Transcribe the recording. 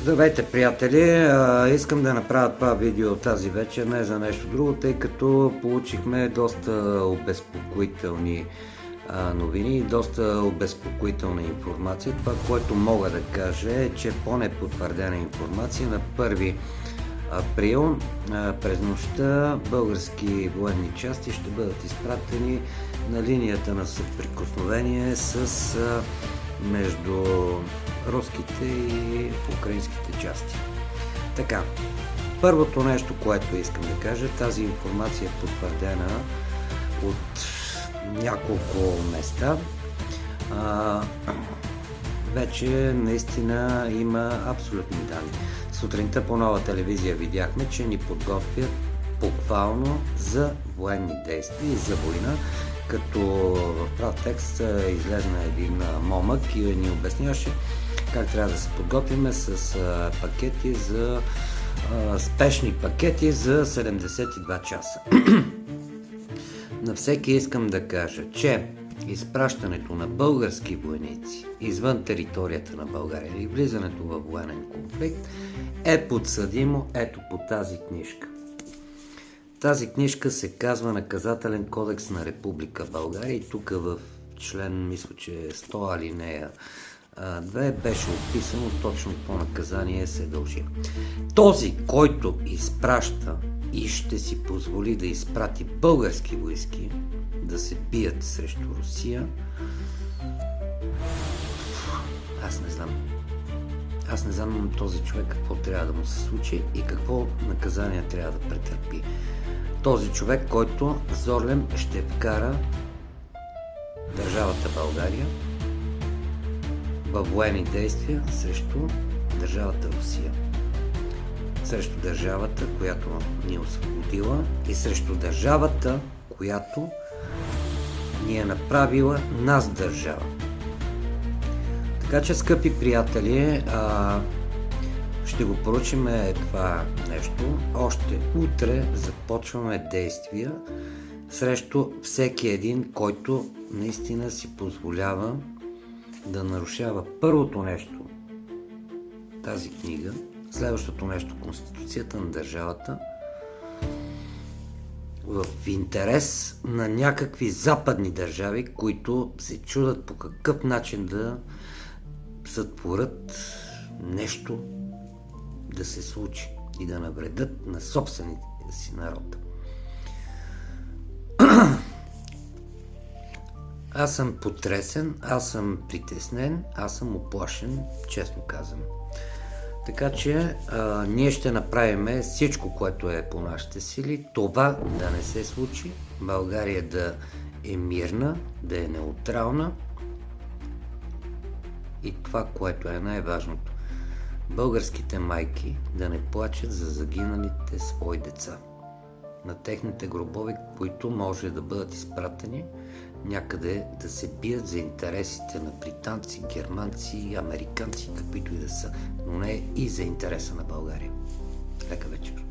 Здравейте, приятели! Искам да направя това видео тази вечер не за нещо друго, тъй като получихме доста обезпокоителни новини и доста обезпокоителна информация. Това, което мога да кажа е, че по-непотвърдена информация на 1 април през нощта български военни части ще бъдат изпратени на линията на съприкосновение между руските и украинските части. Така, първото нещо, което искам да кажа, тази информация е потвърдена от няколко места. Вече наистина има абсолютни данни. Сутринта по Нова телевизия видяхме, че ни подготвят буквално за военни действия и за война, като в прав текст излезна един момък и ни обясняваше как трябва да се подготвиме с пакети за спешни пакети за 72 часа. На всеки искам да кажа, че изпращането на български войници извън територията на България и влизането във военен конфликт е подсъдимо ето по тази книжка. Тази книжка се казва Наказателен кодекс на Република България и тук в член, мисля, че 100 алинея 2 беше описано точно какво наказание се дължи. Този, който изпраща и ще си позволи да изпрати български войски да се бият срещу Русия, аз не знам на този човек какво трябва да му се случи и какво наказание трябва да претърпи. Този човек, който зорлем ще вкара държавата България във военни действия срещу държавата Русия. Срещу държавата, която ни е освободила и срещу държавата, която ни е направила нас държава. Така че, скъпи приятели, ще го поручим това нещо. Още утре започваме действия срещу всеки един, който наистина си позволява да нарушава първото нещо, тази книга, следващото нещо, Конституцията на държавата, в интерес на някакви западни държави, които се чудат по какъв начин да сътворят нещо да се случи и да навредят на собствените си народ. Аз съм потресен, аз съм притеснен, аз съм уплашен, честно казвам. Така че ние ще направим всичко, което е по нашите сили, това да не се случи, България да е мирна, да е неутрална и това, което е най-важното, българските майки да не плачат за загиналите свои деца, на техните гробове, които може да бъдат изпратени някъде да се бият за интересите на британци, германци, американци, каквито и да са, но не и за интереса на България. Лека вечер!